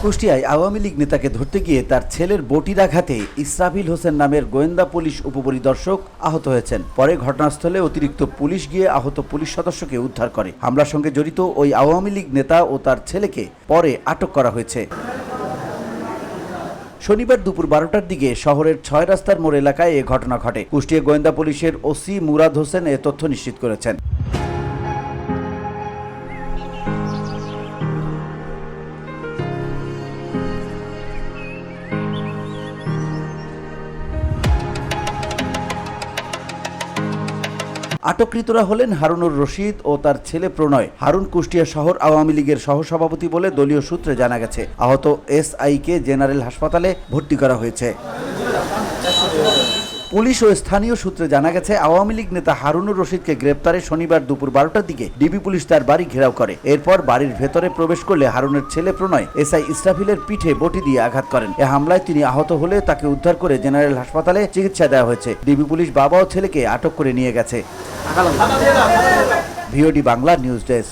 কুষ্টিয়ায় আওয়ামী লীগ নেতাকে ধরতে গিয়ে তার ছেলের বটির আঘাতে ইসরাফিল হোসেন নামের গোয়েন্দা পুলিশ উপপরিদর্শক আহত হয়েছেন। পরে ঘটনাস্থলে অতিরিক্ত পুলিশ গিয়ে আহত পুলিশ সদস্যকে উদ্ধার করে। হামলার সঙ্গে জড়িত ওই আওয়ামী লীগ নেতা ও তার ছেলেকে পরে আটক করা হয়েছে। শনিবার দুপুর 12টার দিকে শহরের 6 রাস্তার মোড় এলাকায় এ ঘটনা ঘটে। কুষ্টিয়া গোয়েন্দা পুলিশের ওসি মুরাদ হোসেন এ তথ্য নিশ্চিত করেছেন। আটককৃতরা হলেন হারুনুর রশিদ ও তার ছেলে প্রণয়। হারুন কুষ্টিয়া শহর আওয়ামী লীগের সহসভাপতি বলে দলীয় সূত্রে জানা গেছে। আহত এসআইকে জেনারেল হাসপাতালে ভর্তি করা হয়েছে। পুলিশ ও স্থানীয় সূত্রে জানা গেছে, আওয়ামী লীগ নেতা হারুনুর রশিদকে গ্রেপ্তারে শনিবার দুপুর 12টার দিকে ডিবি পুলিশ তার বাড়ি ঘেরাও করে। এরপর বাড়ির ভেতরে প্রবেশ করলে হারুনের ছেলে প্রণয় এসআই ইসরাফিলের পিঠে বটি দিয়ে আঘাত করেন। এ হামলায় তিনি আহত হলে তাকে উদ্ধার করে জেনারেল হাসপাতালে চিকিৎসা দেওয়া হয়েছে। ডিবি পুলিশ বাবা ও ছেলেকে আটক করে নিয়ে গেছে। VOD Bangla news desk.